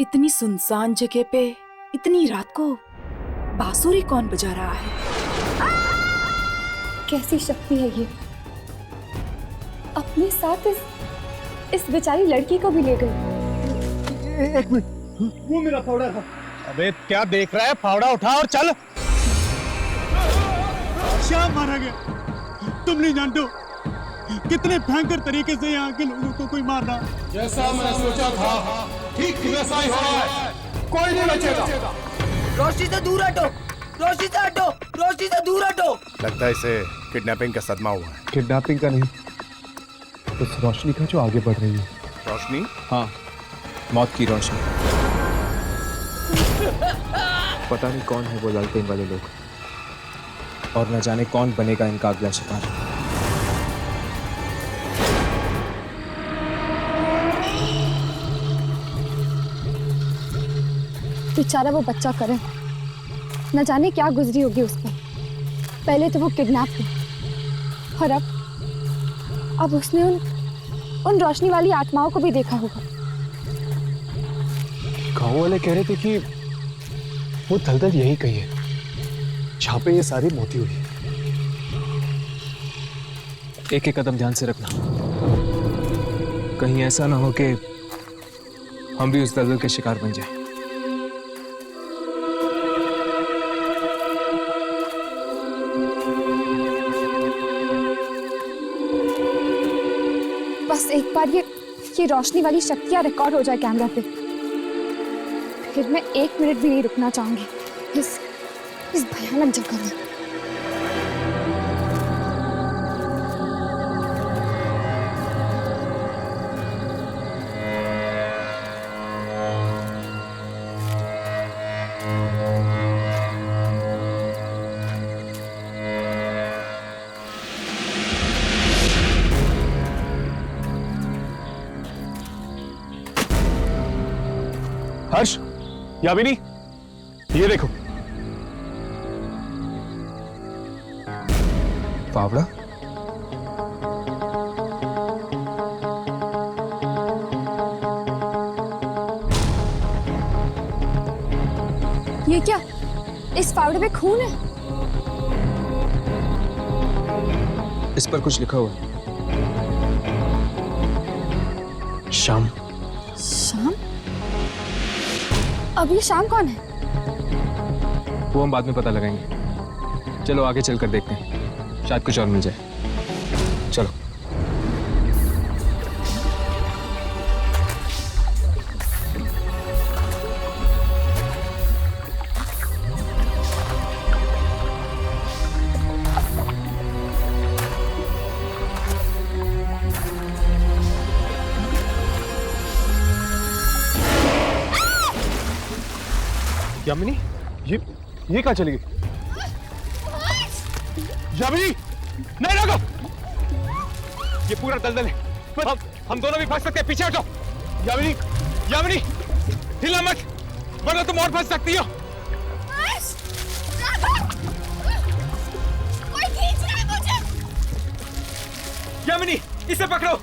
इतनी सुनसान जगह पे इतनी रात को बांसुरी कौन बजा रहा है? कैसी शक्ति है ये? अपने साथ इस बेचारी लड़की को भी ले गई। एक मिनट, वो मेरा फावड़ा था। अबे क्या देख रहा है? फावड़ा उठा और चल। श्याम मारा गया। तुम नहीं जानते हो कितने भयंकर तरीके से यहाँ के लोगों को कोई मारना। जैसा मैं सोचा था ठीक वैसा ही हो रहा है। कोई नहीं बचेगा। रोशनी से दूर हटो, रोशनी से हटो, रोशनी से दूर हटो। लगता है इसे किडनैपिंग का सदमा हुआ है। किडनैपिंग का नहीं, उस रोशनी का जो आगे बढ़ रही है। रोशनी? हाँ, मौत की रोशनी। पता नहीं कौन है वो लालटेन वाले लोग, और न जाने कौन बनेगा इनका अगला शिकार। बेचारा वो बच्चा करे, न जाने क्या गुजरी होगी उस पर। पहले तो वो किडनैप हुई और अब उसने उन रोशनी वाली आत्माओं को भी देखा होगा। गाँव वाले कह रहे थे कि वो दलदल यही कही है जहाँ पे ये सारी मौतें हुई है। एक एक कदम ध्यान से रखना, कहीं ऐसा ना हो कि हम भी उस दलदल के शिकार बन जाएं। बस एक बार ये रोशनी वाली शक्तियां रिकॉर्ड हो जाए कैमरा पे, फिर मैं 1 मिनट भी नहीं रुकना चाहूंगी इस भयानक जगह में। हर्ष, यामिनी, ये देखो। फावड़ा? ये क्या? इस फावड़े पे खून है? इस पर कुछ लिखा हुआ है। शाम। शाम? अब ये शाम कौन है? वो हम बाद में पता लगाएंगे। चलो आगे चलकर देखते हैं, शायद कुछ और मिल जाए। चलो। यामिनी, ये कहाँ चली गई? यामिनी, नहीं रोको! ये पूरा दलदल है, हम दोनों भी फंस सकते हैं। पीछे हटो। यामिनी, यामिनी, हिलना मत, वरना तुम और फंस सकती हो। कोई खींच रहा है मुझे। यामिनी, इसे पकड़ो।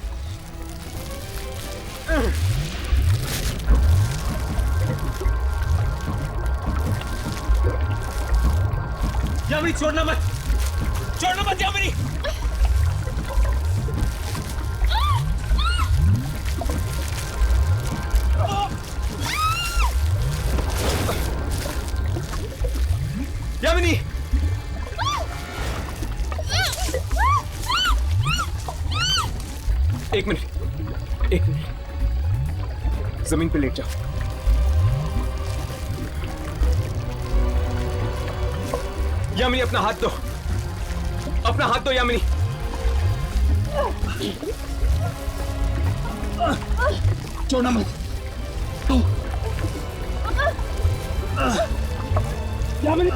यामिनी, छोड़ना मत, छोड़ना मत यामिनी। यामिनी, एक मिनट, जमीन पे लेट जाओ। यामिनी, अपना हाथ दो, अपना हाथ दो यामिनी। छोड़ना मत। यामिनी,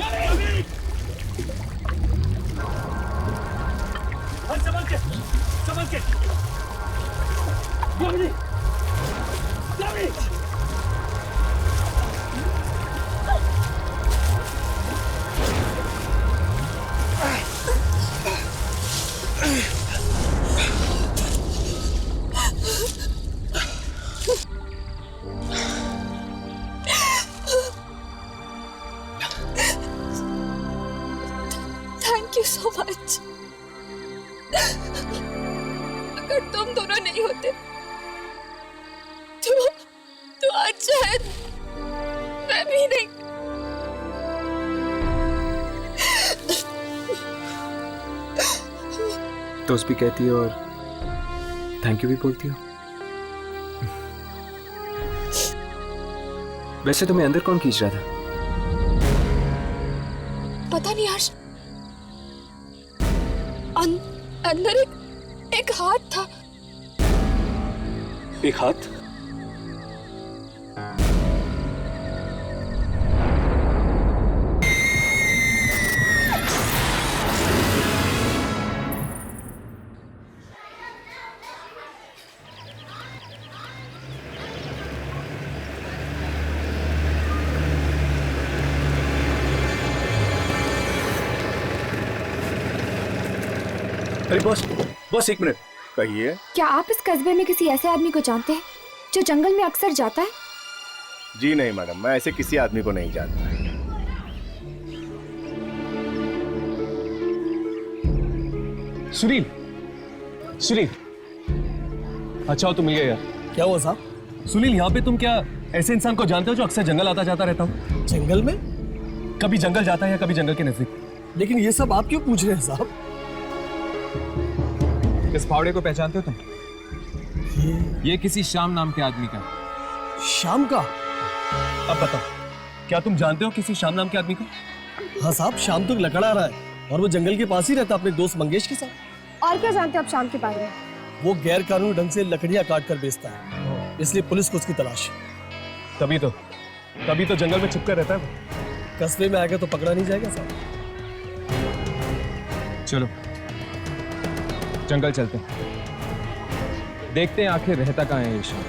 यामिनी, संभल के, संभल के। यामिनी, यामिनी। हम दोनों नहीं होते तो आज शायद मैं भी नहीं। दोस्त भी कहती हो और थैंक यू भी बोलती हो। वैसे तुम्हें अंदर कौन खींच रहा था? पता नहीं यार, अंदर एक हाथ था। एक हाथ? अरे बॉस एक मिनट। कहिए। क्या आप इस कस्बे में किसी ऐसे आदमी को जानते हैं जो जंगल में अक्सर जाता है? जी नहीं मैडम, मैं ऐसे किसी आदमी को नहीं जानता। सुनील, सुनील, अच्छा हो तुम मिल गए यार। क्या हुआ साहब? सुनील, यहाँ पे तुम क्या ऐसे इंसान को जानते हो जो अक्सर जंगल आता जाता रहता हूँ? जंगल में? कभी जंगल जाता है या कभी जंगल के नजदीक। लेकिन ये सब आप क्यों पूछ रहे हैं साहब? इस फावड़े को पहचानते हो तुम? ये किसी श्याम नाम के आदमी का। शाम का? अब बताओ, क्या तुम जानते हो किसी श्याम नाम के आदमी को? हाँ साहब, शाम तो लकड़ा रहा है और वो जंगल के पास ही रहता अपने दोस्त मंगेश के साथ। और क्या जानते हैं आप शाम के बारे में? वो गैर कानूनी ढंग से लकड़ियां काट कर बेचता है, इसलिए पुलिस को उसकी तलाश है। तभी तो जंगल में छिपकर रहता है वो। कस्बे में आएगा तो पकड़ा नहीं जाएगा साहब। चलो जंगल चलते हैं, देखते हैं आखिर रहता कहाँ है ये शाम।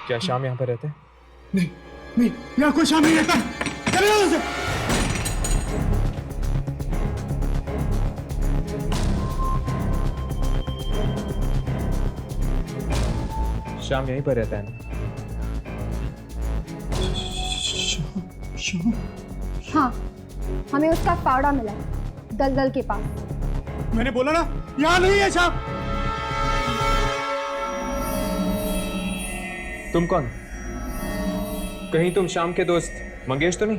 क्या शाम यहाँ पर रहते हैं? नहीं नहीं, यहाँ कोई शाम नहीं रहता। चले जाओ से। शाम यहीं पर रहता है ना? हाँ, हमें उसका फावड़ा मिला दलदल के पास। मैंने बोला ना, यहाँ नहीं है शाम। तुम कौन? कहीं तुम शाम के दोस्त मंगेश तो नहीं?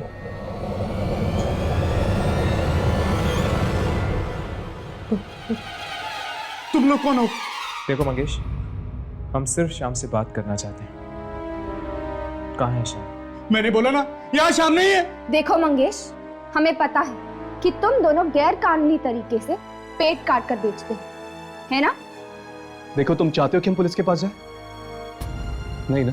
तुम लोग कौन हो? देखो मंगेश, हम सिर्फ शाम से बात करना चाहते हैं। कहाँ है शाम? मैंने बोला ना, यहाँ शाम नहीं है। देखो मंगेश, हमें पता है कि तुम दोनों गैर कानूनी तरीके से पेट काट कर बेचते हो, है ना? देखो, तुम चाहते हो कि हम पुलिस के पास जाए? नहीं ना?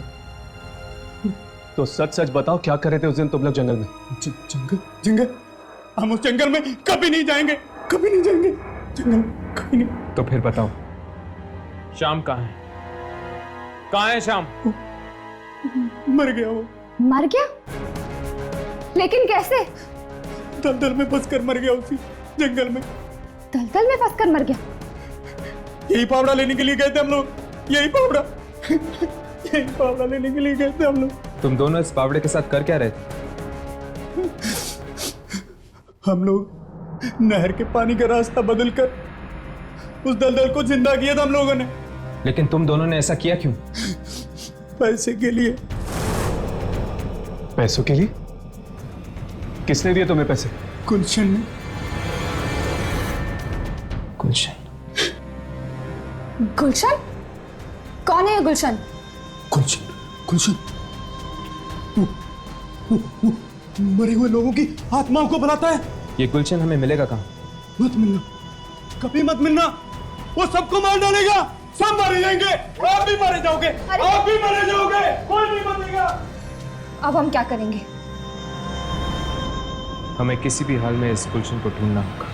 तो सच सच बताओ, क्या कर रहे थे उस दिन तुम लोग जंगल में? जंगल? जंगल? हम उस जंगल में कभी नहीं जाएंगे, कभी नहीं जाएंगे। जंगल कभी नहीं। तो फिर बताओ, शाम कहाँ है? कहाँ है शाम? मर गया वो। मर गया? लेकिन कैसे? दलदल में फंसकर मर गया उसी जंगल में। दलदल में फंसकर मर गया? यही फावड़ा लेने के लिए गए थे हम लोग। यही फावड़ा यही फावड़ा लेने के लिए गए थे हम लोग। तुम दोनों इस पावड़े के साथ कर क्या रहे थे? हम लोग नहर के पानी का रास्ता बदलकर उस दलदल को जिंदा किया था हम लोगों ने। लेकिन तुम दोनों ने ऐसा किया क्यों? पैसे के लिए। पैसों के लिए? किसने दिए तुम्हें पैसे? गुलशन ने। गुलशन? गुलशन? कौन है ये गुलशन? गुलशन, गुलशन वो मरे हुए लोगों की आत्माओं को बुलाता है। ये गुलशन हमें मिलेगा कहाँ? मत मिलना, कभी मत मिलना। वो सबको मार डालेगा, सब मारे जाएंगे। आप भी मारे जाओगे, आप भी मारे जाओगे, कोई नहीं बचेगा। अब हम क्या करेंगे? हमें किसी भी हाल में इस गुलशन को ढूंढना होगा।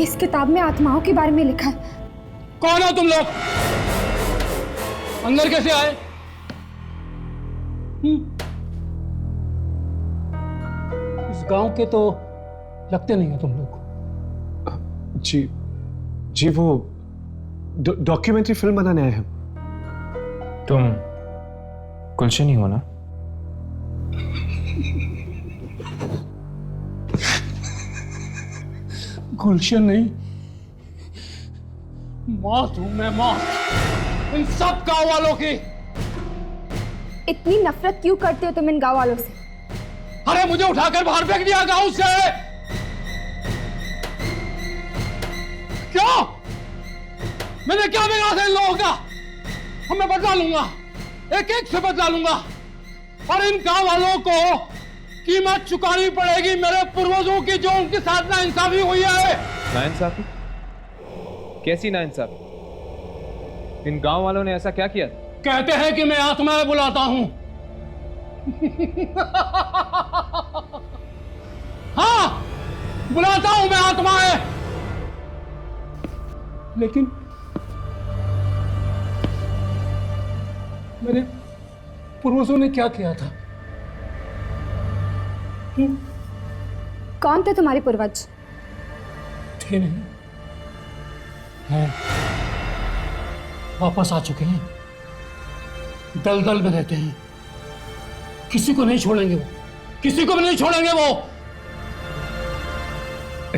इस किताब में आत्माओं के बारे में लिखा है। कौन हो तुम लोग? अंदर कैसे आए? इस गांव के तो लगते नहीं हो तुम लोग। जी जी, वो डॉक्यूमेंट्री फिल्म बनाने आए हैं। तुम गुलशन ही हो ना? गुलशन नहीं, मौत हूं मैं, मौत इन सब गांव वालों की। इतनी नफरत क्यों करते हो तुम इन गांव वालों से? अरे मुझे उठाकर बाहर फेंक दिया गांव से। क्यों? मैंने क्या बिगाड़ा था इन लोगों का? अब मैं बदला लूंगा, एक एक से बदला लूंगा, और इन गांव वालों को कीमत चुकानी पड़ेगी मेरे पूर्वजों की, जो उनके साथ नाइंसाफी हुई है। नाइंसाफी? कैसी नाइंसाफी? इन गांव वालों ने ऐसा क्या किया? कहते हैं कि मैं आत्माएं बुलाता हूं। हाँ, बुलाता हूं मैं आत्माएं। लेकिन मेरे पूर्वजों ने क्या किया था? कौन थे तुम्हारे पूर्वज? थे नहीं, हैं, वापस आ चुके हैं, दलदल में रहते हैं, किसी को नहीं छोड़ेंगे वो, किसी को भी नहीं छोड़ेंगे वो।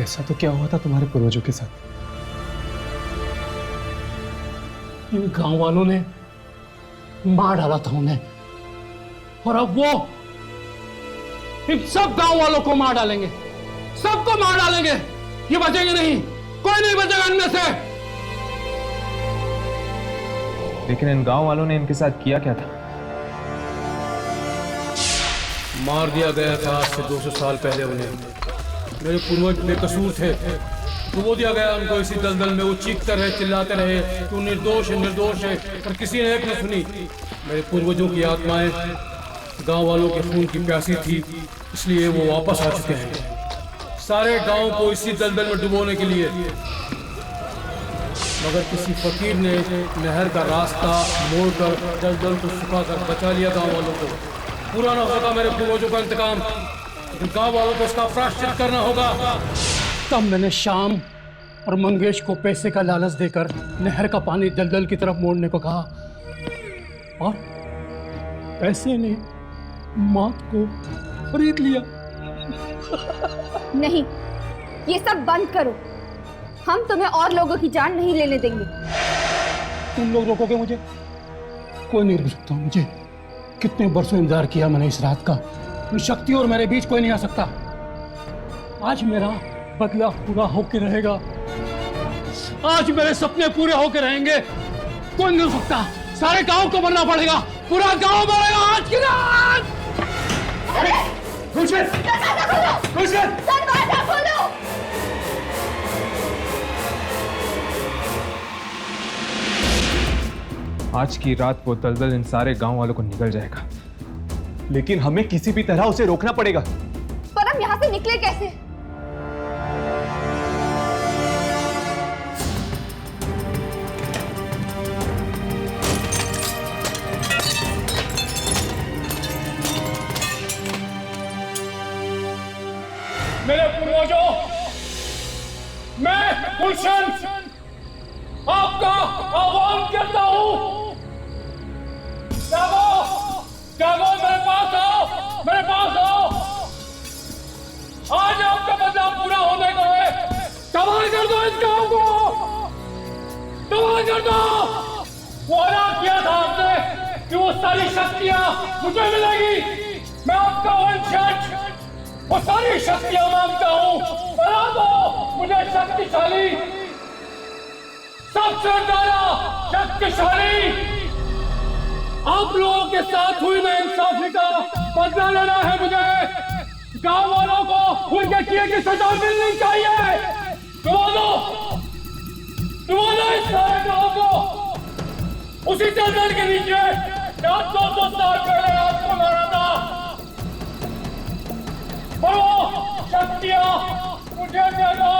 ऐसा तो क्या हुआ था तुम्हारे पूर्वजों के साथ? इन गांव वालों ने मार डाला था उन्हें, और अब वो इन सब गांव वालों को मार डालेंगे, सबको मार डालेंगे। ये बचेंगे नहीं, कोई नहीं बचेगा इनमें से। लेकिन इन गांव वालों ने इनके साथ किया क्या था? मार दिया गया था आज से 200 साल पहले उन्हें। मेरे पूर्वज बेकसूर थे, डुबो दिया गया उनको इसी दलदल में। वो चीखते रहे, चिल्लाते रहे कि वो निर्दोष है, निर्दोष है, पर किसी ने एक न सुनी। मेरे पूर्वजों की आत्माएं गांव वालों के खून की प्यासी थी, इसलिए वो वापस आ चुके हैं, सारे गांव को इसी दलदल में डुबोने के लिए। मगर किसी फकीर ने नहर का रास्ता मोड़कर दलदल को सुखाकर बचा लिया गांव वालों को। पूरा ना हो सका मेरे पूर्वजों का इंतकाम, लेकिन गांव वालों को इसका प्रायश्चित करना होगा। तब मैंने श्याम और मंगेश को पैसे का लालच देकर नहर का पानी दलदल की तरफ मोड़ने को कहा, और पैसे ने मौत को खरीद लिया। नहीं, ये सब बंद करो। हम तुम्हें और लोगों की जान नहीं लेने देंगे। तुम लोग रोकोगे मुझे? कोई नहीं रोक सकता मुझे। कितने बरसों इंतजार किया मैंने इस रात का। शक्ति और मेरे बीच कोई नहीं आ सकता। आज मेरा बदला पूरा होकर रहेगा, आज मेरे सपने पूरे होकर रहेंगे। कोई नहीं रोक सकता, सारे गांव को मरना पड़ेगा, पूरा गांव मरेगा आज की रात। दरवाजा खोलो! आज की रात वो दलदल इन सारे गांव वालों को निकल जाएगा। लेकिन हमें किसी भी तरह उसे रोकना पड़ेगा। पर हम यहाँ से निकले कैसे? मेरे पूर्वजों, मैं गुलशन आपका आह्वान करता हूँ। जागो, जागो, मेरे पास आओ, मेरे पास आओ। आज आपका बदला पूरा होने को है। तबाह कर दो इस गांव को, तबाह कर दो। वादा किया था आपने कि वो सारी शक्तियां मुझे मिलेगी। मैं आपका वंशज वो सारी शक्तियां मांगता हूँ। बना दो मुझे शक्तिशाली, सबसे ज्यादा शक्तिशाली। आप लोगों के साथ हुई नाइंसाफी का बदला लेना है मुझे। गांव वालों को उनके किए की सजा मिलनी चाहिए। डुबो दो इस सारे गांव को उसी दलदल के नीचे जहां 200 साल पहले आपको मारा था। और वो शक्तियां मुझे दे दो।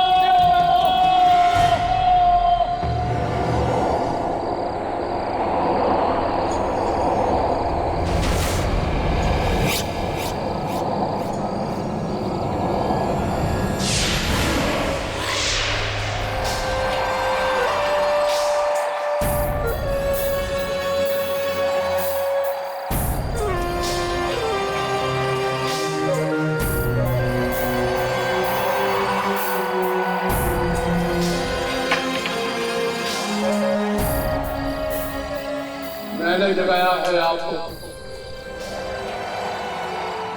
मैंने जगाया है आपको।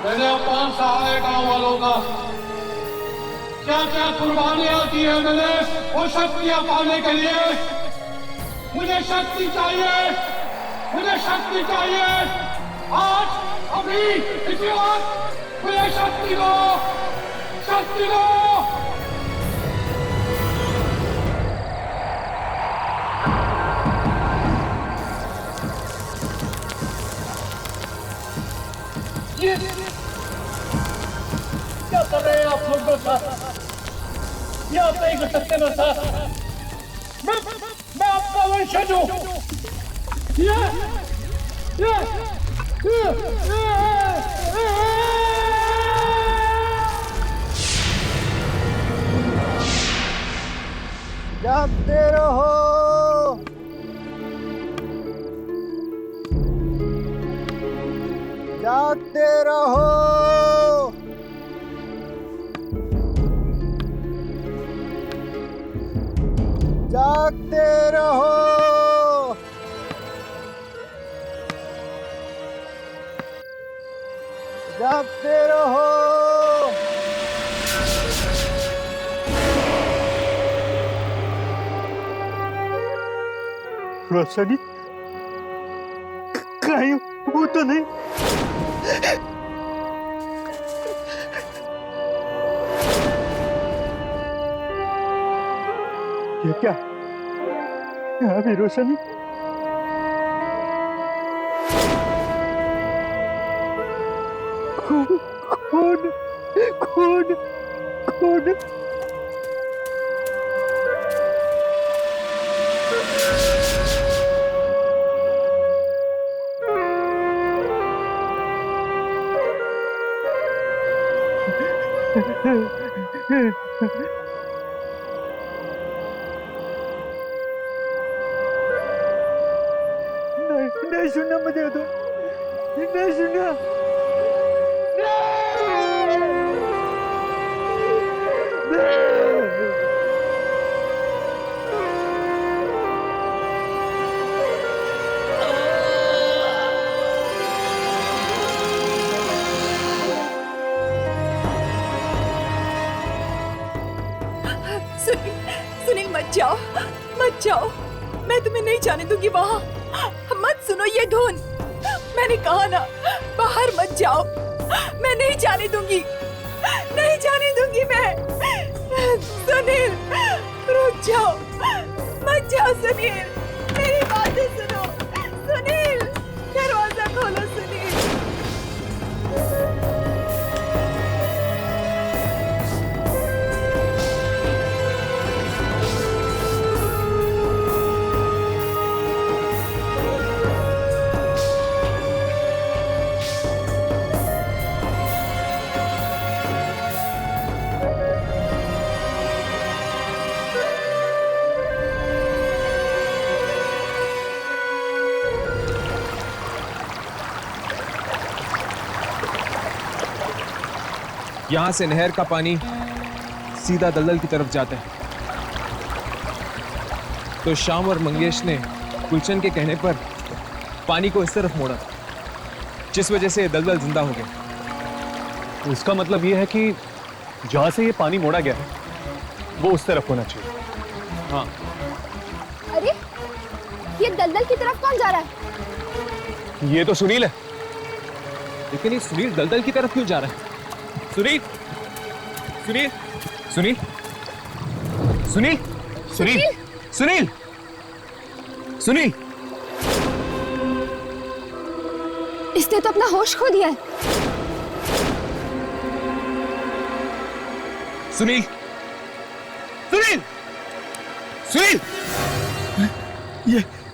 मैंने अपमान सहा है गांव वालों का। क्या क्या कुर्बानियां की है मैंने वो शक्तियां पाने के लिए। मुझे शक्ति चाहिए, मुझे शक्ति चाहिए। आज अभी इसी वक्त मुझे शक्ति दो, शक्ति दो। क्या कर रहे हैं आप लोग मेरे साथ? ये आप नहीं कर सकते मेरे साथ। मैं आपका वंशज हूँ। जागते रहो, जागते रहो। जागते रहो। जागते रहो। रोशनी कहीं वो तो नहीं? ये क्या? यहाँ भी रोशनी? खून खून खून। नहीं सुनना मुझे तो, नहीं सुनना। सुनील मत जाओ, मत जाओ। मैं तुम्हें नहीं जाने दूंगी वहाँ। मत सुनो ये धुन। मैंने कहा ना, बाहर मत जाओ। मैं नहीं जाने दूंगी, नहीं जाने दूंगी मैं। सुनील रुक जाओ, मत जाओ सुनील, मेरी बातें सुनो। यहां से नहर का पानी सीधा दलदल की तरफ जाता है। तो श्याम और मंगेश ने गुलशन के कहने पर पानी को इस तरफ मोड़ा, जिस वजह से दलदल जिंदा हो गया। तो इसका मतलब ये है कि जहां से ये पानी मोड़ा गया है वो उस तरफ होना चाहिए। हाँ, अरे ये दलदल की तरफ कौन जा रहा है? ये तो सुनील है। लेकिन ये सुनील दलदल की तरफ क्यों जा रहा है? सुनील, सुनील, सुनील, सुनील, सुनील, सुनील, सुनील। इसने तो अपना होश खो दिया है। सुनील, सुनील, सुनील,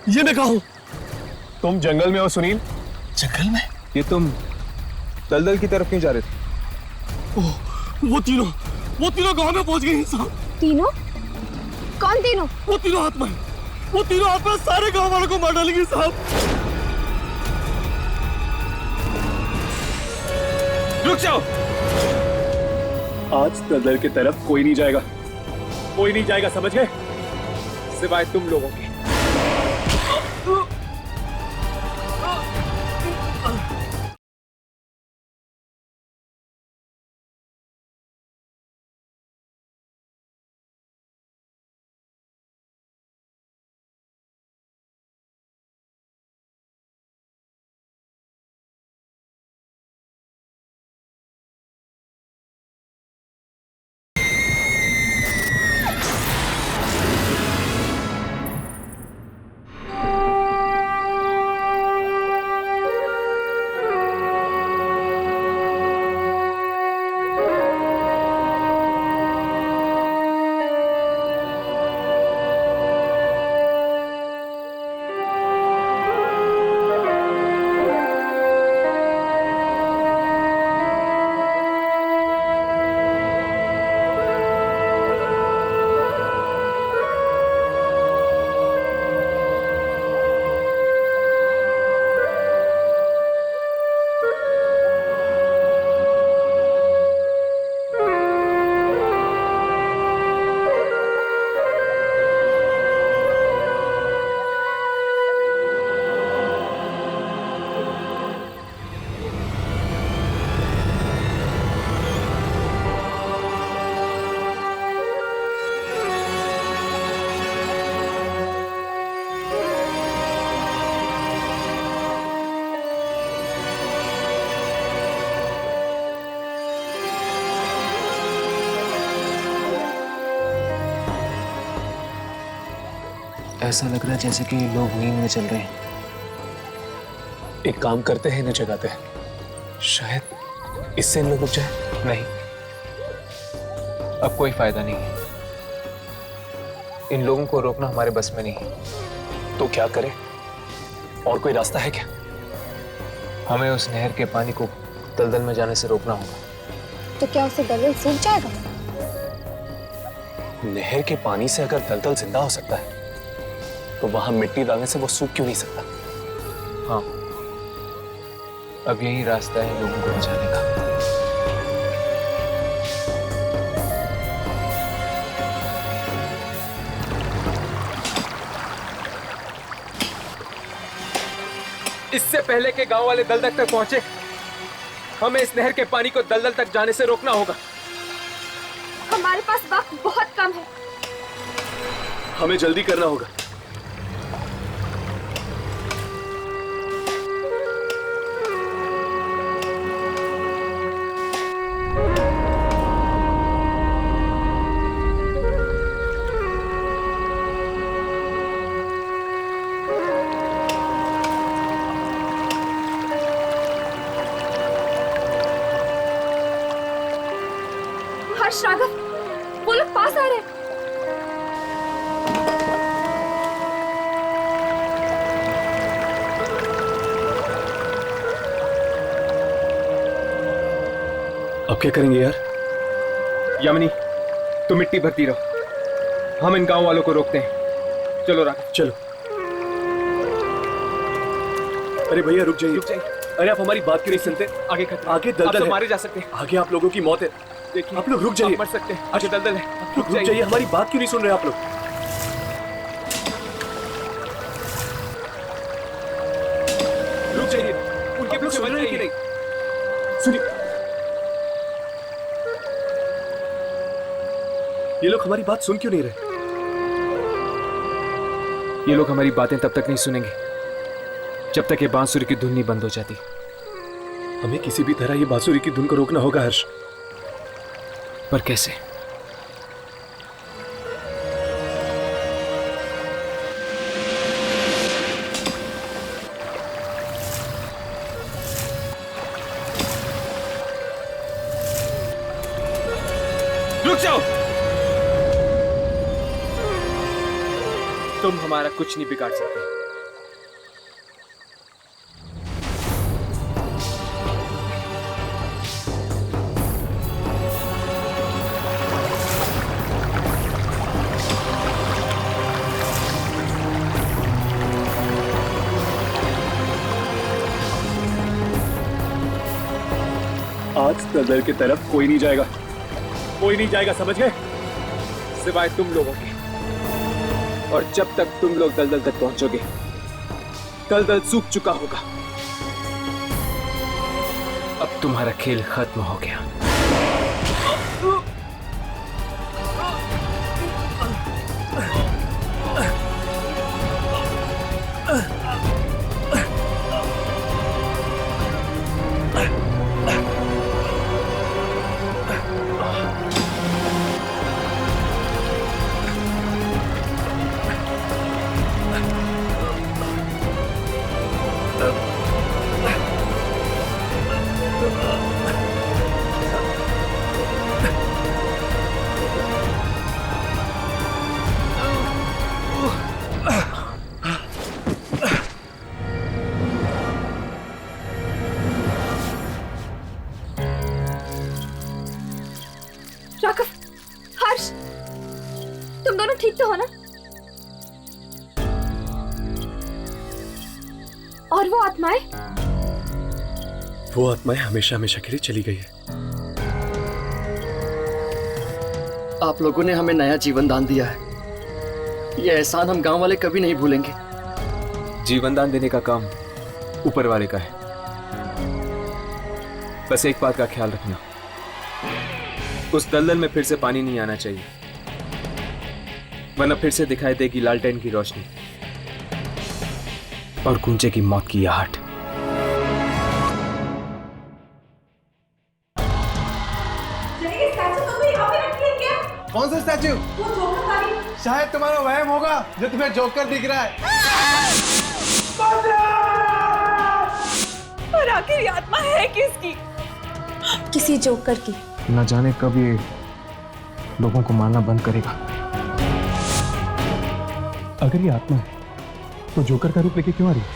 ये मैं कहा हूं? तुम जंगल में हो सुनील? जंगल में? ये तुम दलदल की तरफ क्यों जा रहे थे? वो तीनों गांव में पहुंच गए हैं साहब। तीनों? कौन तीनों? वो तीनों हाथ में सारे गांव वालों को मार डालेंगे साहब। रुक जाओ। आज दलदल की तरफ कोई नहीं जाएगा, कोई नहीं जाएगा, समझ गए? सिवाय तुम लोगों के। ऐसा लग रहा है जैसे कि लोग नींद में चल रहे हैं। एक काम करते हैं, इन्हें जगाते हैं, शायद इससे इन लोग उठ जाए। नहीं, अब कोई फायदा नहीं है। इन लोगों को रोकना हमारे बस में नहीं है। तो क्या करें? और कोई रास्ता है क्या? हमें उस नहर के पानी को दलदल में जाने से रोकना होगा। तो क्या उससे दलदल सूख जाएगा? नहर के पानी से अगर दलदल जिंदा हो सकता है तो वहां मिट्टी डालने से वो सूख क्यों नहीं सकता? हाँ, अब यही रास्ता है लोगों को बचाने का। इससे पहले के गांव वाले दलदल तक पहुंचे, हमें इस नहर के पानी को दलदल तक जाने से रोकना होगा। हमारे पास वक्त बहुत कम है। हमें जल्दी करना होगा। हर्ष, राघव, वो लोग पास आ रहे हैं। अब क्या करेंगे यार? यामिनी, तुम मिट्टी भरती रहो, हम इन गांव वालों को रोकते हैं। चलो राघव, चलो। अरे भैया रुक जाइए। रुक जाइए। अरे आप हमारी बात क्यों नहीं सुनते? आगे खतरा, आगे दलदल है, मारे जा सकते हैं, आगे आप लोगों की मौत है। देखिए आप लोग रुक जाइए, मर सकते हैं, आगे दलदल है, रुक जाइए, हमारी बात क्यों नहीं सुन रहे आप लोग? रुक जाइए, उनके लोग सुन रहे हैं कि नहीं? सुनिए, ये लोग हमारी बात सुन क्यों नहीं रहे? ये लोग हमारी बातें तब तक नहीं सुनेंगे जब तक ये बांसुरी की धुन नहीं बंद हो जाती। हमें किसी भी तरह ये बांसुरी की धुन को रोकना होगा हर्ष। पर कैसे? रुक जाओ। तुम हमारा कुछ नहीं बिगाड़ सकते। आज दलदल की तरफ कोई नहीं जाएगा, कोई नहीं जाएगा, समझ गए? सिवाय तुम लोगों के। और जब तक तुम लोग दलदल तक पहुंचोगे, दलदल सूख चुका होगा। अब तुम्हारा खेल खत्म हो गया। राघव, हर्ष, तुम दोनों ठीक तो हो ना? और वो आत्माएं? वो आत्माएं हमेशा हमेशा के लिए चली गई है। आप लोगों ने हमें नया जीवन दान दिया है। ये एहसान हम गांव वाले कभी नहीं भूलेंगे। जीवन दान देने का काम ऊपर वाले का है। बस एक बात का ख्याल रखना, उस दलदल में फिर से पानी नहीं आना चाहिए, वरना फिर से दिखाई देगी लालटेन की रोशनी और गूंजे की मौत की आहट। कौन सा स्टैचू? शायद तुम्हारा वहम होगा जो तुम्हें जोकर दिख रहा है। और आखिर ये आत्मा है किसकी? किसी जोकर की। न जाने कब ये लोगों को मारना बंद करेगा। अगर ये आत्मा है तो जोकर का रूप लेके क्यों आ रही है?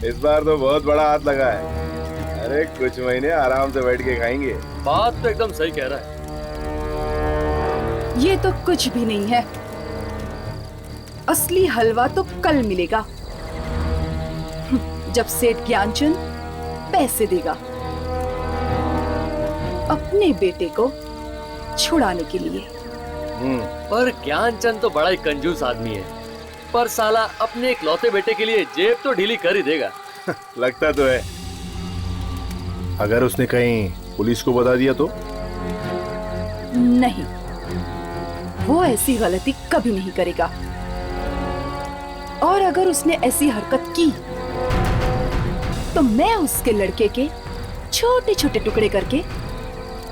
इस बार तो बहुत बड़ा हाथ लगा है। अरे कुछ महीने आराम से बैठ के खाएंगे। बात तो एकदम सही कह रहा है। ये तो कुछ भी नहीं है। असली हलवा तो कल मिलेगा, जब सेठ ज्ञानचंद पैसे देगा। अपने बेटे को छुड़ाने के लिए। पर ज्ञानचंद तो बड़ा ही कंजूस आदमी है, पर साला अपने इकलौते बेटे के लिए जेब तो ढीली कर ही देगा। लगता तो है। अगर उसने कहीं पुलिस को बता दिया तो? नहीं, वो ऐसी गलती कभी नहीं करेगा। और अगर उसने ऐसी हरकत की तो मैं उसके लड़के के छोटे छोटे टुकड़े करके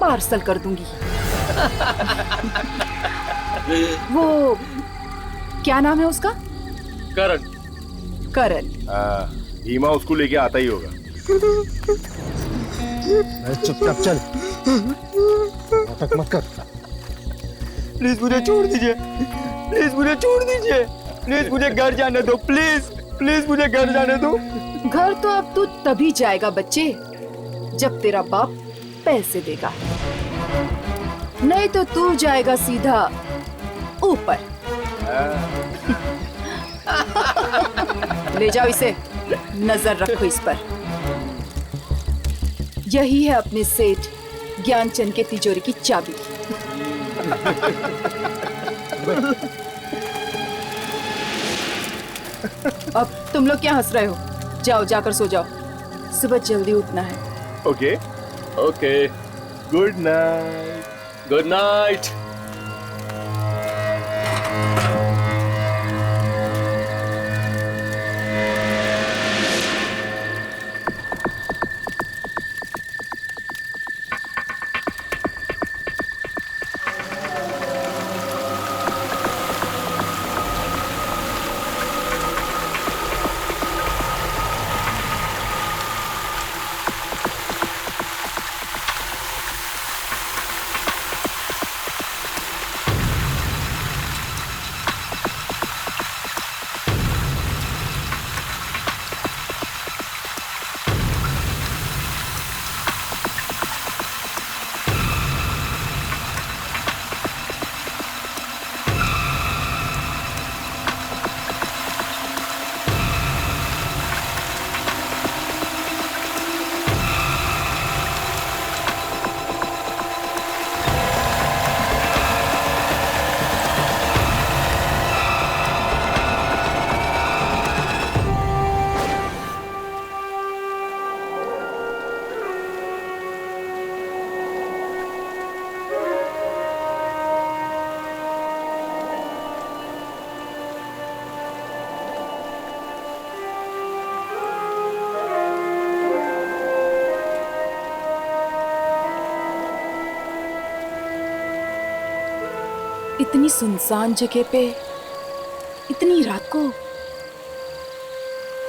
पार्सल कर दूंगी। वो क्या नाम है उसका? करण। करण। भीमा उसको लेके आता ही होगा। चुपचाप चल, नाटक मत कर। प्लीज मुझे छोड़ दीजिए, प्लीज मुझे छोड़ दीजिए, प्लीज मुझे घर जाने दो, प्लीज प्लीज मुझे घर जाने दो। घर तो अब तू तभी जाएगा बच्चे जब तेरा बाप पैसे देगा, नहीं तो तू जाएगा सीधा ऊपर। ले जाओ इसे, नजर रखो इस पर। यही है अपने सेठ ज्ञानचंद के तिजोरी की चाबी। अब तुम लोग क्या हंस रहे हो? जाओ, जाकर सो जाओ, सुबह जल्दी उठना है। Okay okay, good night. Good night. इतनी सुनसान जगह पे इतनी रात को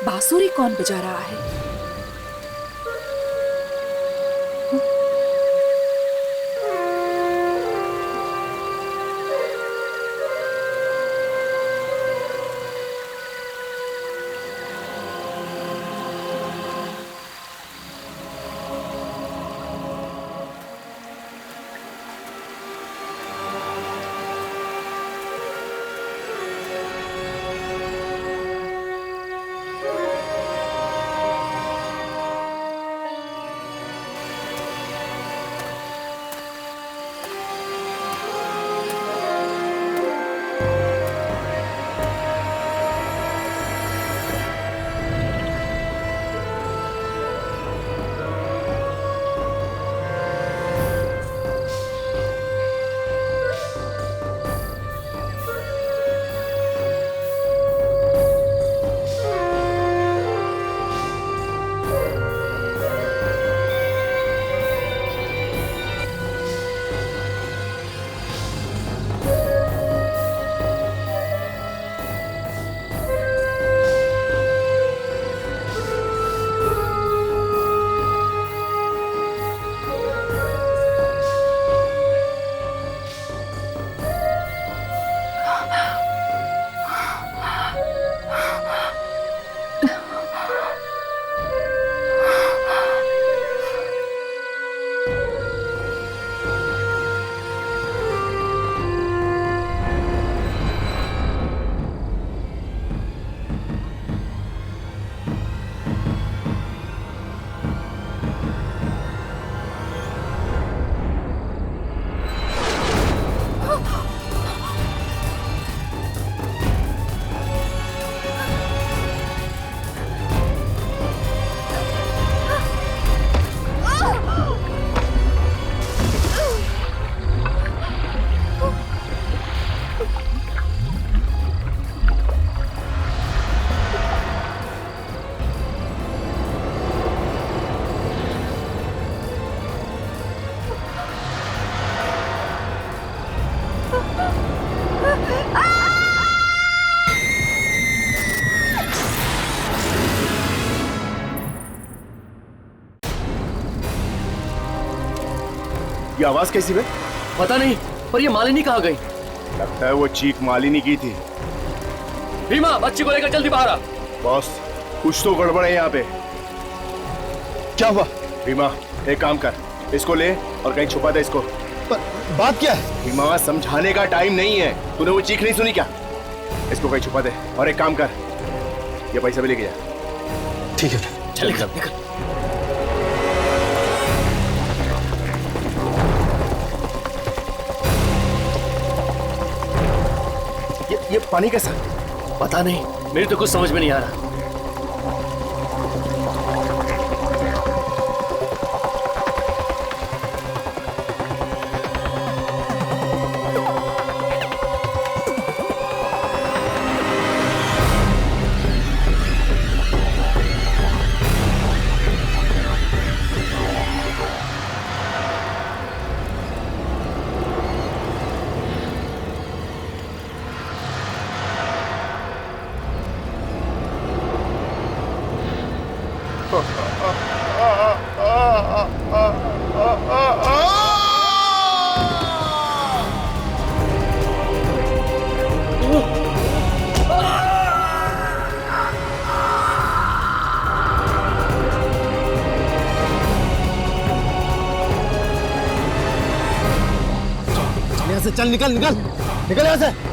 बांसुरी कौन बजा रहा है? ये आवाज कैसी है? पता नहीं, पर ये मालिनी कहाँ गई? लगता है वो चीख मालिनी की थी। भीमा, बच्ची को लेकर जल्दी बाहर आ। बॉस, कुछ तो गड़बड़ है यहाँ पे। क्या हुआ? भीमा, एक काम कर, इसको ले और कहीं छुपा दे इसको। बात क्या है? भीमा, समझाने का टाइम नहीं है। तूने वो चीख नहीं सुनी क्या? इसको कहीं छुपा दे और एक काम कर, ये पैसा भी लेके जा। ठीक है। चल निकल निकल। ये पानी कैसा? पता नहीं, मेरी तो कुछ समझ में नहीं आ रहा। यहाँ से चल, निकल निकल निकल यहाँ से।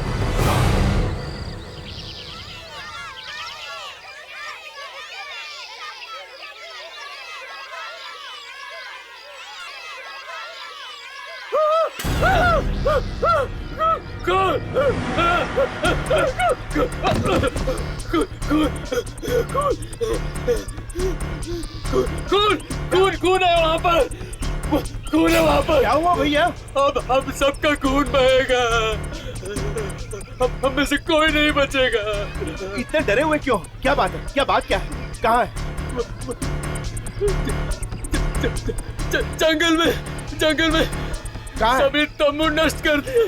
खून है वहाँ पर, खून है वहाँ पर। क्या हुआ भैया? अब सबका खून बहेगा, हम में से कोई नहीं बचेगा। इतने डरे हुए क्यों? क्या बात है? क्या बात क्या है? कहाँ है? जंगल में, जंगल में। कहाँ है? सभी तंबू नष्ट कर दिए।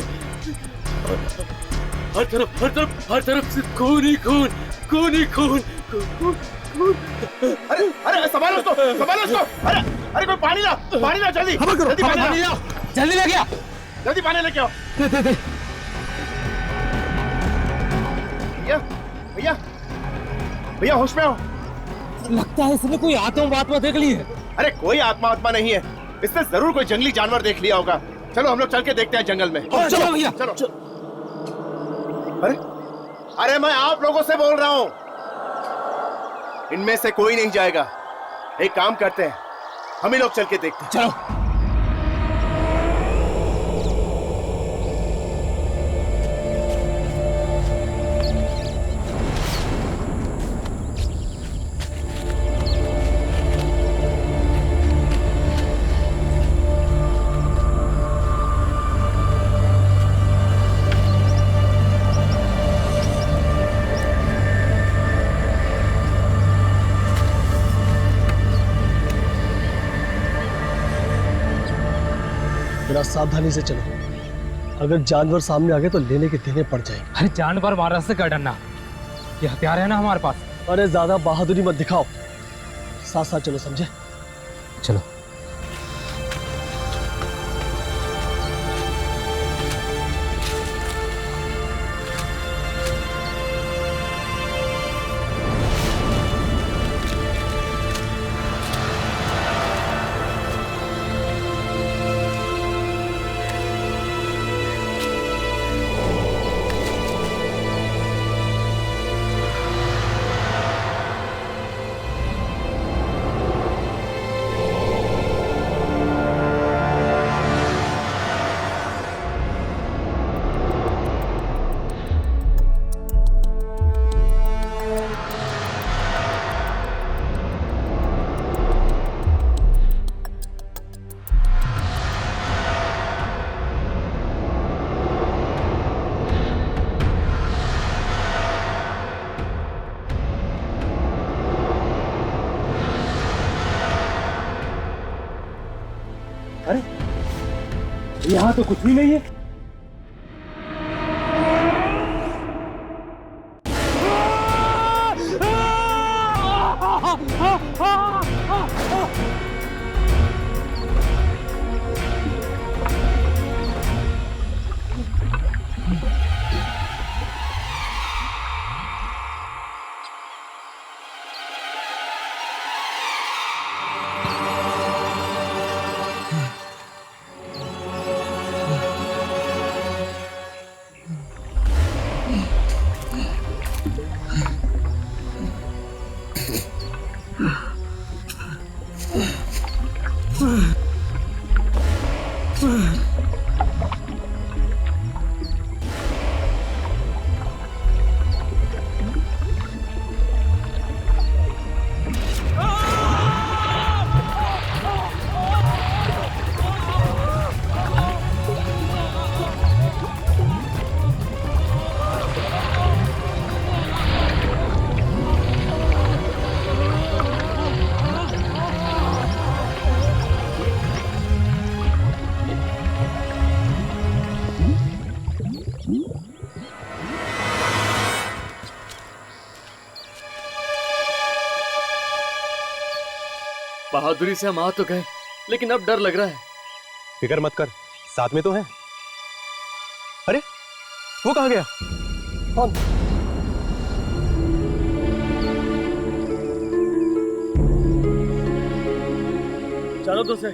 हर तरफ, हर तरफ, हर तरफ से खून ही खून, खून ही खून, खून। अरे अरे, संभालो उसको, संभालो उसको। अरे अरे, कोई पानी ला, पानी ला जल्दी, जल्दी पानी ला, जल्दी लेके आ। जल्दी पानी लेके आओ। दे दे दे। भैया भैया भैया, होश में आओ। लगता है इसने कोई आत्मा देख ली है। अरे कोई आत्मा नहीं है, इसने जरूर कोई जंगली जानवर देख लिया होगा। चलो हम लोग चल के देखते हैं जंगल में। चलो भैया, चलो। अरे अरे, मैं आप लोगों से बोल रहा हूँ, इनमें से कोई नहीं जाएगा। एक काम करते हैं, हम ही लोग चल के देखते हैं। चलो। जरा सावधानी से चलो, अगर जानवर सामने आ गए तो लेने के देने पड़ जाएंगे। अरे जानवर मारने से क्या डरना, ये हथियार है ना हमारे पास। अरे ज्यादा बहादुरी मत दिखाओ, साथ साथ चलो, समझे? चलो। यहाँ तो कुछ भी नहीं है। बहादुरी से हम आ तो गए, लेकिन अब डर लग रहा है। फिक्र मत कर, साथ में तो है। अरे वो कहाँ गया? कौन? चलो तो से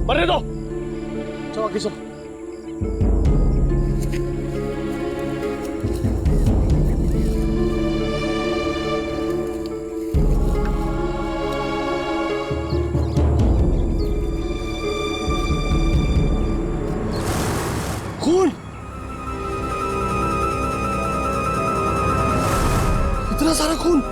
मरने दो। चलो आगे चलो। खून, इतना सारा खून।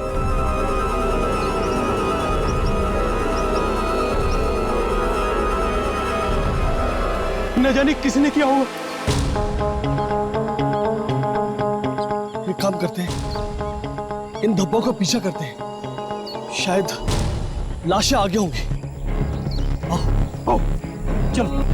न जाने किसने किया होगा। एक काम करते हैं, इन धब्बों का पीछा करते हैं, शायद लाशें आगे होंगी। आओ आओ चलो।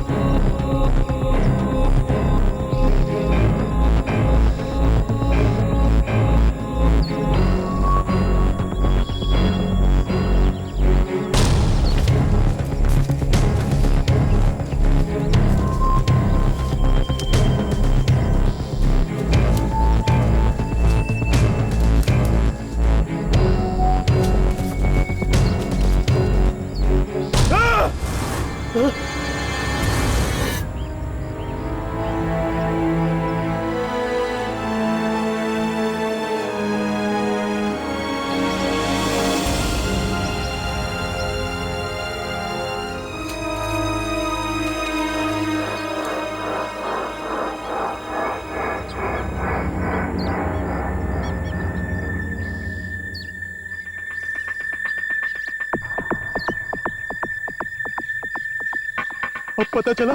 अब पता चला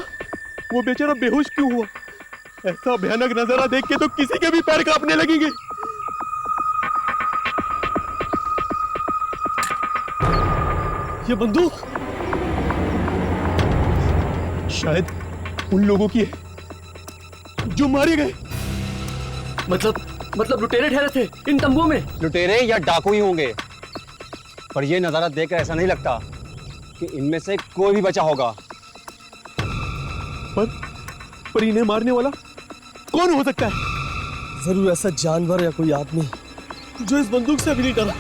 वो बेचारा बेहोश क्यों हुआ। ऐसा भयानक नजारा देख के तो किसी के भी पैर कांपने लगेंगे। ये बंदूक शायद उन लोगों की है जो मारे गए। मतलब लुटेरे ठहरे थे इन तंबुओं में। लुटेरे या डाकू ही होंगे, पर यह नजारा देखकर ऐसा नहीं लगता कि इनमें से कोई भी बचा होगा। पर इन्हें मारने वाला कौन हो सकता है? जरूर ऐसा जानवर या कोई आदमी जो इस बंदूक से अभी नहीं डरा।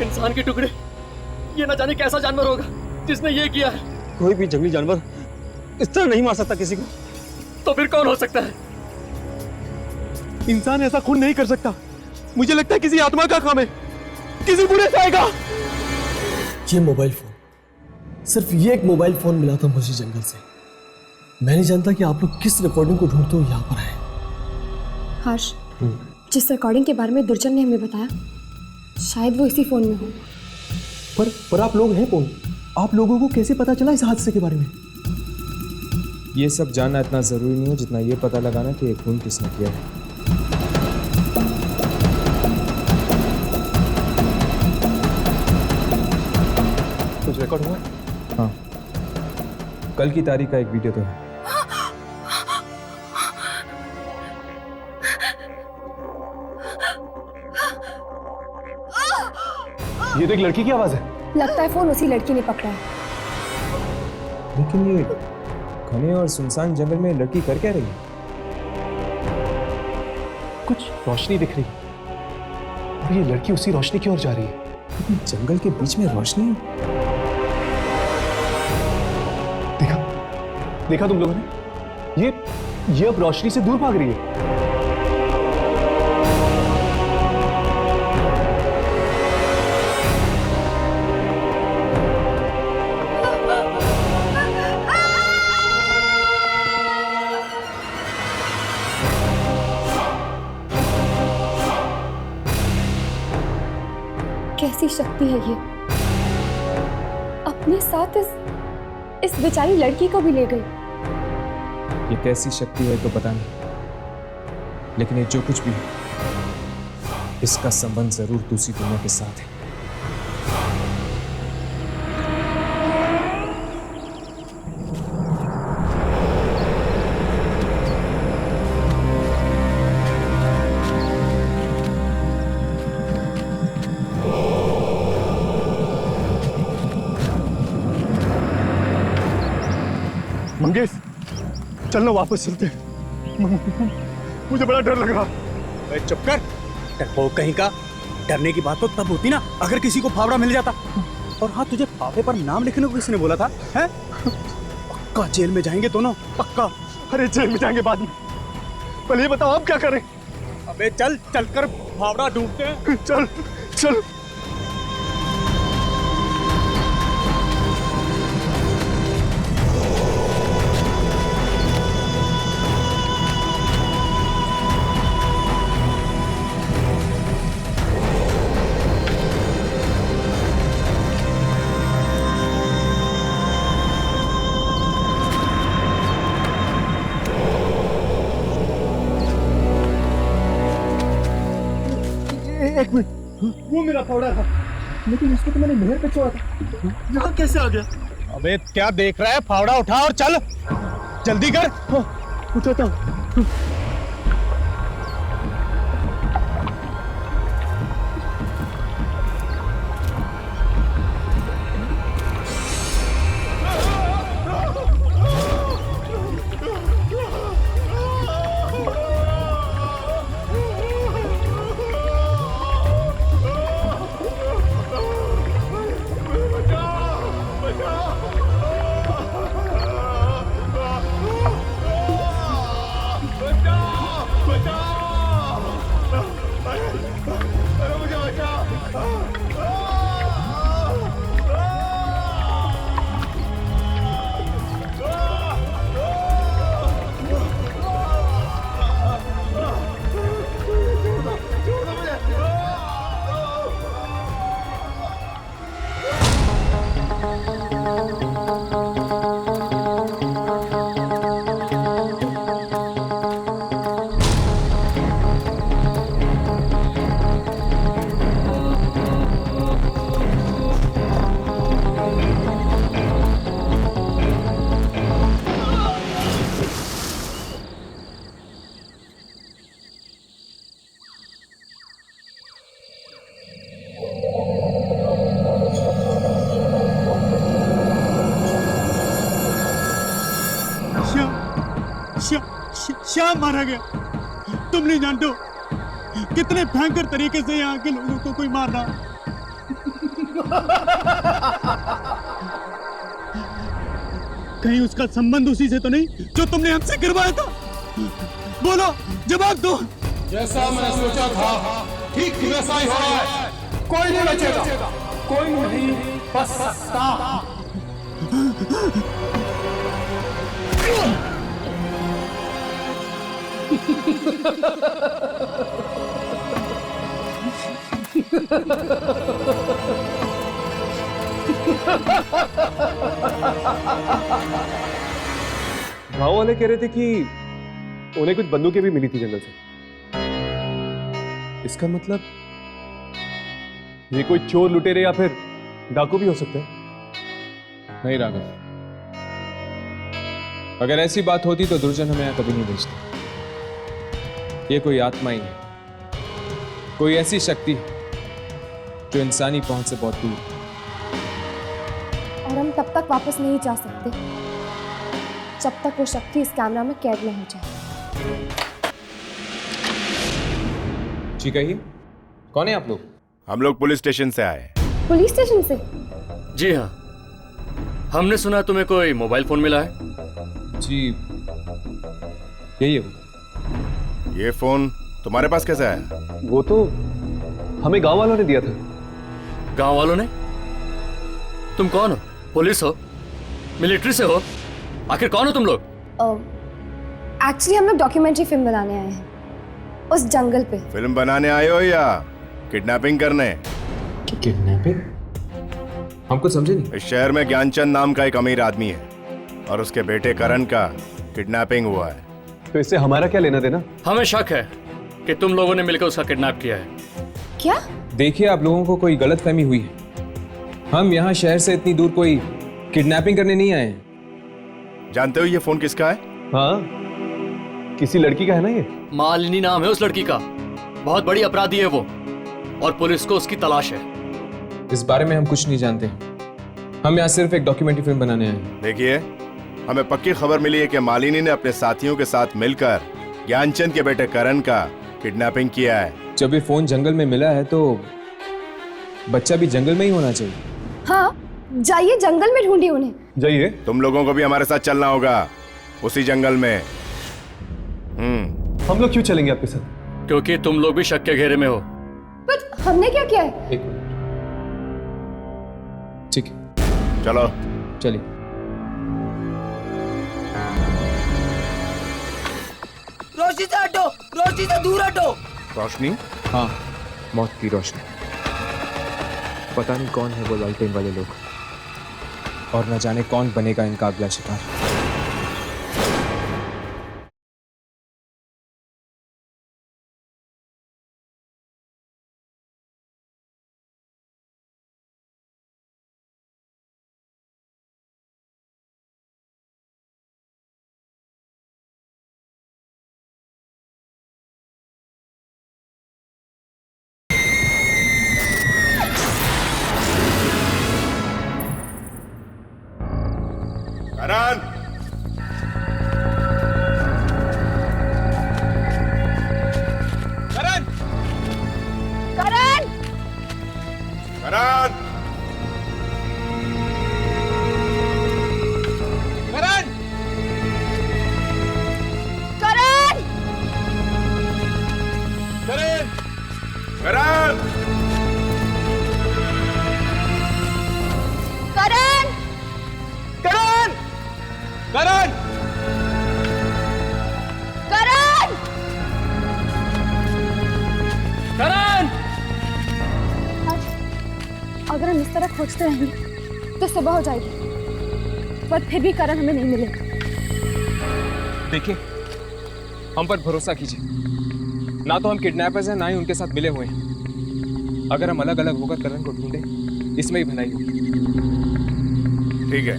इंसान के टुकड़े, ये ना जाने कैसा जानवर होगा जिसने ये किया है। कोई भी जंगली जानवर इस तरह नहीं मार सकता किसी को। तो फिर कौन हो सकता है? इंसान ऐसा खून नहीं कर सकता। मुझे लगता है किसी आत्मा का काम है, किसी बुरे से आएगा। ये मोबाइल फोन, सिर्फ ये एक मोबाइल फोन मिला था मुझे जंगल से। मैं नहीं जानता कि आप लोग किस रिकॉर्डिंग को ढूंढते हुए यहाँ पर आए। हर्ष, जिस रिकॉर्डिंग के बारे में दुर्जन ने हमें बताया, शायद वो इसी फोन में हो। पर आप लोग हैं कौन? आप लोगों को कैसे पता चला इस हादसे के बारे में? ये सब जानना इतना जरूरी नहीं है जितना ये पता लगाना कि ये खून किसने किया है। कुछ रिकॉर्ड हुआ? हाँ, कल की तारीख का एक वीडियो तो है। ये तो एक लड़की की आवाज है। लगता है फोन उसी लड़की ने पकड़ा है। लेकिन ये घने और सुनसान जंगल में लड़की कर क्या रही है? कुछ रोशनी दिख रही है और ये लड़की उसी रोशनी की ओर जा रही है। जंगल के बीच में रोशनी? देखा तुम लोगों ने? ये अब रोशनी से दूर भाग रही है। कैसी शक्ति है ये? अपने साथ इस बेचारी लड़की को भी ले गई। ये कैसी शक्ति है तो पता नहीं, लेकिन ये जो कुछ भी है, इसका संबंध जरूर दूसरी दुनिया के साथ है। मंगेश, चलना वापस चलते हैं। मुझे बड़ा डर लग रहा। चुप कर, डरपोक कहीं का। डरने की बात तो तब होती ना अगर किसी को फावड़ा मिल जाता। और हाँ, तुझे फावड़े पर नाम लिखने को किसने बोला था? हैं? पक्का जेल में जाएंगे दोनों, पक्का। अरे जेल में जाएंगे बाद में, पहले ये बताओ आप क्या करें? अबे चल, चलकर फावड़ा ढूंढते हैं। चल चल। एक मिनट, वो मेरा फावड़ा था, लेकिन इसको तो मैंने नहर पे छोड़ा था। यहाँ कैसे आ गया? अबे क्या देख रहा है? फावड़ा उठा और चल, जल्दी कर। उठाता हूँ। श्याम मारा गया। तुम नहीं जानते हो कितने भयंकर तरीके से यहाँ के लोगों को कोई मारना। कहीं उसका संबंध उसी से तो नहीं जो तुमने हमसे करवाया था? बोलो, जवाब दो। जैसा मैंने सोचा था ठीक वैसा ही हो रहा है। कोई नहीं बचेगा, कोई नहीं बच सकता। गांव वाले कह रहे थे कि उन्हें कुछ बंदूकें भी मिली थी जंगल से। इसका मतलब ये कोई चोर लुटेरे या फिर डाकू भी हो सकते हैं। नहीं राघव, अगर ऐसी बात होती तो दुर्जन हमें यहाँ कभी नहीं भेजते। ये कोई आत्मा ही है, कोई ऐसी शक्ति जो इंसानी पहुंच से बहुत दूर है। और हम तब तक वापस नहीं जा सकते जब तक वो शक्ति इस कैमरा में कैद न हो जाए। जी कहिए, कौन है आप लोग? हम लोग पुलिस स्टेशन से आए। पुलिस स्टेशन से? जी हाँ, हमने सुना तुम्हें कोई मोबाइल फोन मिला है। जी यही है वो। ये फोन तुम्हारे पास कैसे आया? वो तो हमें गांव वालों ने दिया था। गांव वालों ने? तुम कौन हो? पुलिस हो? मिलिट्री से हो? आखिर कौन हो तुम लोग? एक्चुअली हम लोग डॉक्यूमेंट्री फिल्म बनाने आए हैं उस जंगल पे। फिल्म बनाने आए हो या किडनैपिंग करने? किडनैपिंग? हम कुछ समझे नहीं। इस शहर में ज्ञानचंद नाम का एक अमीर आदमी है। और उसके बेटे करण का किडनैपिंग हुआ है। तो इससे हमारा क्या लेना देना? हमें शक है कि तुम लोगों ने मिलकर उसका किडनैप किया है। क्या? देखिए, आप लोगों को कोई गलतफहमी हुई है। हम यहाँ शहर से इतनी दूर कोई किडनैपिंग करने नहीं आए हैं। जानते हो ये फोन किसका है? हाँ, किसी लड़की का है ना ये। मालिनी नाम है उस लड़की का। बहुत बड़ी अपराधी है वो और पुलिस को उसकी तलाश है। इस बारे में हम कुछ नहीं जानते। हम यहाँ सिर्फ एक डॉक्यूमेंट्री फिल्म बनाने आए हैं। देखिए, हमें पक्की खबर मिली है कि मालिनी ने अपने साथियों के साथ मिलकर ज्ञानचंद के बेटे करण का किडनैपिंग किया है। जब ये फोन जंगल में मिला है तो बच्चा भी जंगल में ही होना चाहिए। हाँ, जाइए जंगल में ढूंढिए उन्हें। जाइए। तुम लोगों को भी हमारे साथ चलना होगा उसी जंगल में। हम लोग क्यों चलेंगे आपके साथ? क्योंकि तुम लोग भी शक के घेरे में हो। पर हमने क्या किया है? एक मिनट, ठीक है, चलो चलिए। रोशनी से हटो, रोशनी से दूर हटो। रोशनी? हाँ, मौत की रोशनी। पता नहीं कौन है वो लालटेन वाले लोग, और न जाने कौन बनेगा इनका अगला शिकार। करण! करण! करण! करण! करण! करण! करण! करण! करण! करण! करण! करण! करण! अगर हम इस तरह खोजते रहेंगे तो सुबह हो जाएगी, पर फिर भी करण हमें नहीं मिलेगा। देखिए, हम पर भरोसा कीजिए। ना तो हम किडनैपर्स हैं, ना ही उनके साथ मिले हुए हैं। अगर हम अलग अलग होकर करण को ढूंढें, इसमें ही भलाई होगी। ठीक है,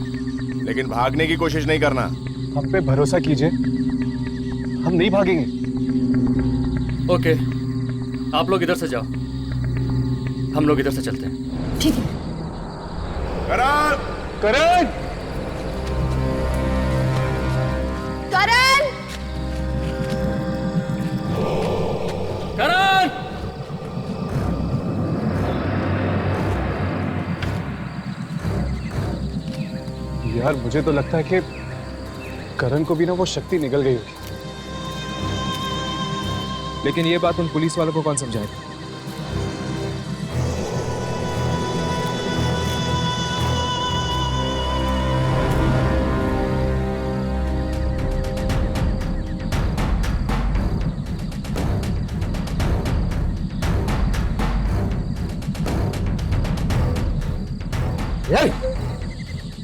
लेकिन भागने की कोशिश नहीं करना। हम पे भरोसा कीजिए, हम नहीं भागेंगे। ओके, आप लोग इधर से जाओ, हम लोग इधर से चलते हैं। ठीक है। करण! करण! करण! करण! यार, मुझे तो लगता है कि करण को भी ना वो शक्ति निकल गई होगी। लेकिन ये बात उन पुलिस वालों को कौन समझाएगा?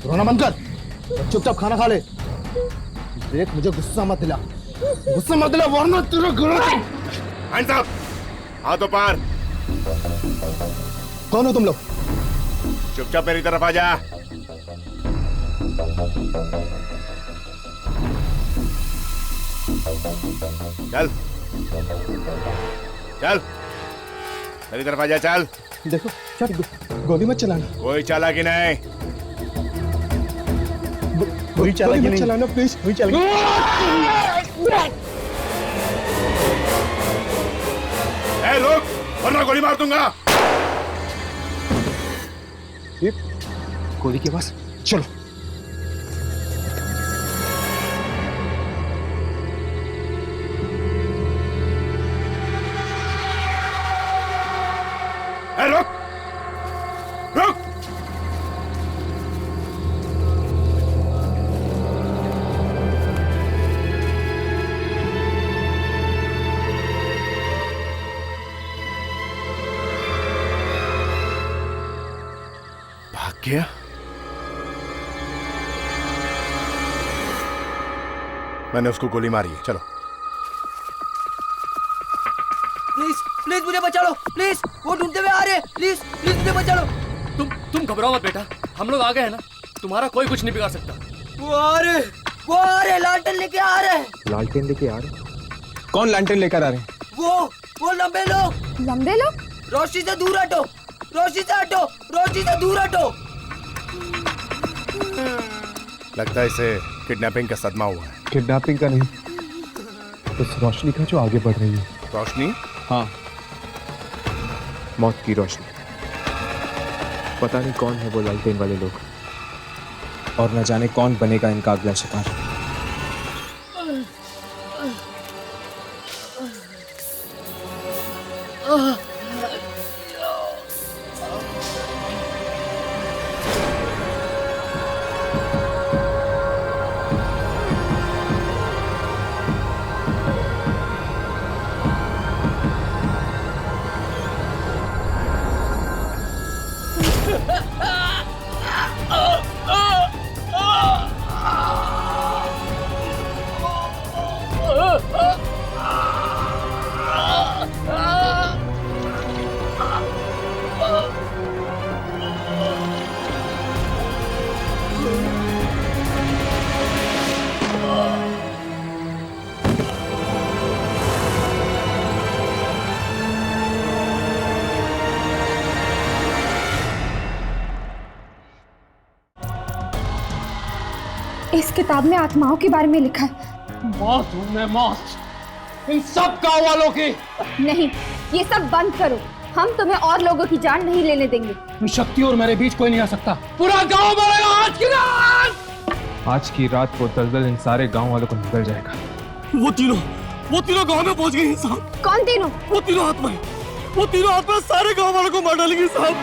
रोना बंद कर, चुपचाप खाना खा ले। देख, मुझे गुस्सा मत दिला, गुस्सा मत दिला, वरना तेरा घर। हैंड्स अप, हाथों पार। कौन हो तुम लोग? चुपचाप मेरी तरफ आ जा। चल चल, मेरी तरफ आ जा, चल। देखो, चल, गोली मत चलाना। कोई चालाकी नहीं। कोई चालाकी मत चलाना प्लीज, कोई चालाकी। ए, रुक, वरना गोली मार दूंगा। गोली के पास चलो। ए, रुक, रुक। भाग गया। मैंने उसको गोली मारी है, चलो। प्लीज प्लीज मुझे बचा लो, प्लीज। वो ढूंढते हुए आ रहे हैं, प्लीज प्लीज मुझे बचा लो। तुम घबराओ मत बेटा, हम लोग आ गए हैं ना, तुम्हारा कोई कुछ नहीं बिगाड़ सकता। वो आ रहे, लालटेन लेके आ रहे हैं। लालटेन लेके आ रहे? कौन लालटेन लेकर आ रहे हैं? वो लंबे लोग। लंबे लोग? रोशनी से दूर हटो, रोशनी से हटो, रोशनी से दूर हटो। लगता है इसे किडनैपिंग का सदमा हुआ है। किडनैपिंग का नहीं, उस रोशनी का जो आगे बढ़ रही है। रोशनी? हाँ, मौत की रोशनी। पता नहीं कौन है वो लालटेन वाले लोग, और न जाने कौन बनेगा इनका अगला शिकार। इस किताब में आत्माओं के बारे में लिखा है। मौत हूं मैं, मौत इन सब गांव वालों की। नहीं, ये सब बंद करो। हम तुम्हें और लोगों की जान नहीं लेने देंगे। शक्ति और मेरे बीच कोई नहीं आ सकता। पूरा गांव मरेगा आज की रात। आज की रात को दलदल इन सारे गांव वालों को निकल जाएगा। वो तीनों गांव में पहुंच गई हैं साहब। कौन तीनों? वो तीनों आत्माएं सारे गांव वालों को मार डालेंगी साहब।